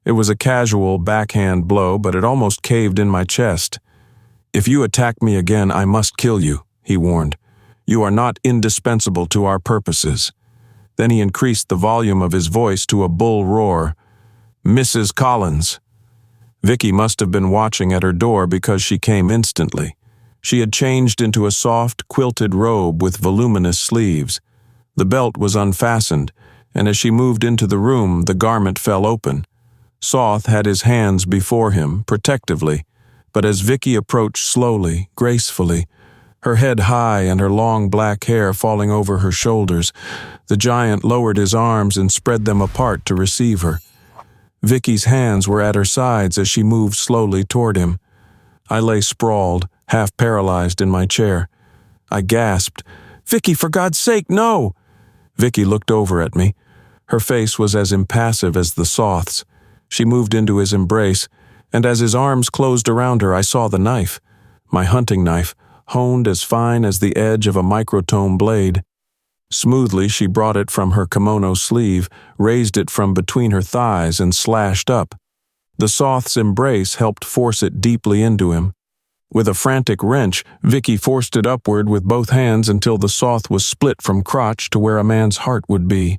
S1: It was a casual, backhand blow, but it almost caved in my chest. "If you attack me again, I must kill you," he warned. "You are not indispensable to our purposes." Then he increased the volume of his voice to a bull roar. "Mrs. Collins." Vicki must have been watching at her door because she came instantly. She had changed into a soft, quilted robe with voluminous sleeves. The belt was unfastened, and as she moved into the room, the garment fell open. Soths had his hands before him, protectively, but as Vicki approached slowly, gracefully, her head high and her long black hair falling over her shoulders, the giant lowered his arms and spread them apart to receive her. Vicki's hands were at her sides as she moved slowly toward him. I lay sprawled, half paralyzed in my chair. I gasped, "Vicki, for God's sake, no!" Vicki looked over at me. Her face was as impassive as the Soths. She moved into his embrace, and as his arms closed around her, I saw the knife, my hunting knife, honed as fine as the edge of a microtome blade. Smoothly, she brought it from her kimono sleeve, raised it from between her thighs, and slashed up. The Soth's embrace helped force it deeply into him. With a frantic wrench, Vicki forced it upward with both hands until the Soth was split from crotch to where a man's heart would be.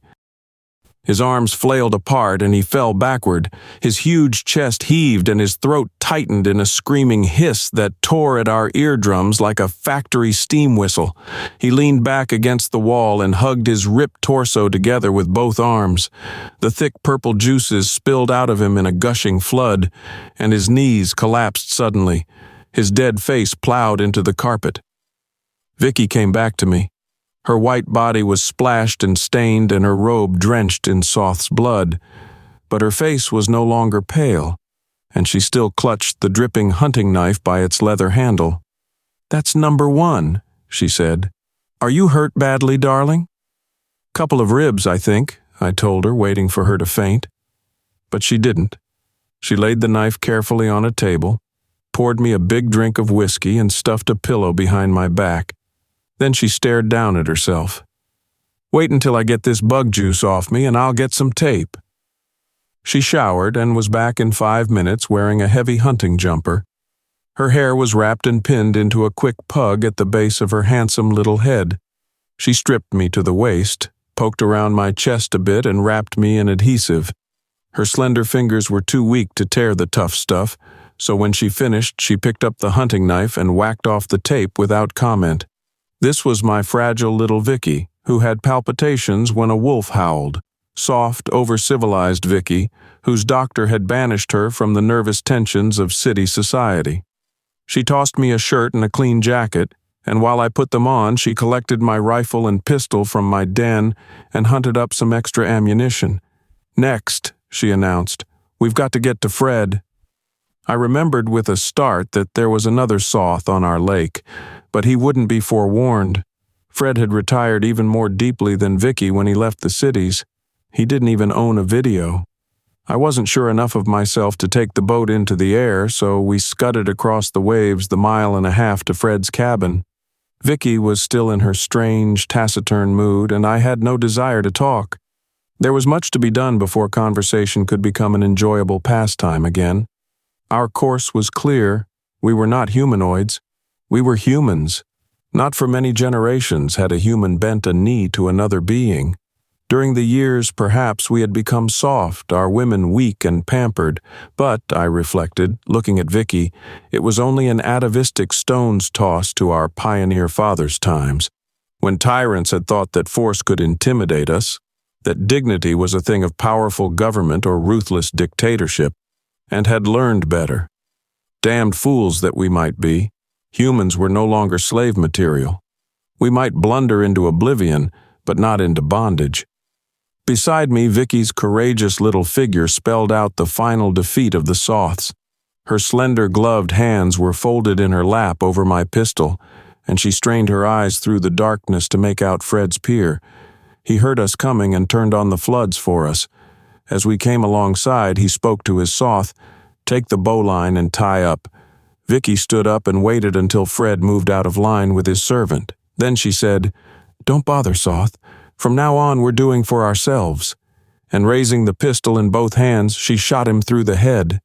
S1: His arms flailed apart and he fell backward. His huge chest heaved and his throat tightened in a screaming hiss that tore at our eardrums like a factory steam whistle. He leaned back against the wall and hugged his ripped torso together with both arms. The thick purple juices spilled out of him in a gushing flood, and his knees collapsed suddenly. His dead face plowed into the carpet. Vicki came back to me. Her white body was splashed and stained and her robe drenched in Soth's blood, but her face was no longer pale, and she still clutched the dripping hunting knife by its leather handle. "That's number one," she said. "Are you hurt badly, darling?" "Couple of ribs, I think," I told her, waiting for her to faint. But she didn't. She laid the knife carefully on a table, poured me a big drink of whiskey, and stuffed a pillow behind my back. Then she stared down at herself. "Wait until I get this bug juice off me and I'll get some tape." She showered and was back in 5 minutes wearing a heavy hunting jumper. Her hair was wrapped and pinned into a quick pug at the base of her handsome little head. She stripped me to the waist, poked around my chest a bit and wrapped me in adhesive. Her slender fingers were too weak to tear the tough stuff, so when she finished, she picked up the hunting knife and whacked off the tape without comment. This was my fragile little Vicki, who had palpitations when a wolf howled. Soft, over-civilized Vicki, whose doctor had banished her from the nervous tensions of city society. She tossed me a shirt and a clean jacket, and while I put them on, she collected my rifle and pistol from my den and hunted up some extra ammunition. "Next," she announced, "we've got to get to Fred." I remembered with a start that there was another Soth on our lake, but he wouldn't be forewarned. Fred had retired even more deeply than Vicki when he left the cities. He didn't even own a video. I wasn't sure enough of myself to take the boat into the air, so we scudded across the waves the 1.5 miles to Fred's cabin. Vicki was still in her strange, taciturn mood, and I had no desire to talk. There was much to be done before conversation could become an enjoyable pastime again. Our course was clear. We were not humanoids. We were humans. Not for many generations had a human bent a knee to another being. During the years, perhaps, we had become soft, our women weak and pampered, but, I reflected, looking at Vicki, it was only an atavistic stone's toss to our pioneer fathers' times, when tyrants had thought that force could intimidate us, that dignity was a thing of powerful government or ruthless dictatorship, and had learned better. Damned fools that we might be. Humans were no longer slave material. We might blunder into oblivion, but not into bondage. Beside me, Vicki's courageous little figure spelled out the final defeat of the Soths. Her slender gloved hands were folded in her lap over my pistol, and she strained her eyes through the darkness to make out Fred's pier. He heard us coming and turned on the floods for us. As we came alongside, he spoke to his Soth, "Take the bowline and tie up." Vicki stood up and waited until Fred moved out of line with his servant. Then she said, "Don't bother, Soth. From now on, we're doing for ourselves. and raising the pistol in both hands, she shot him through the head.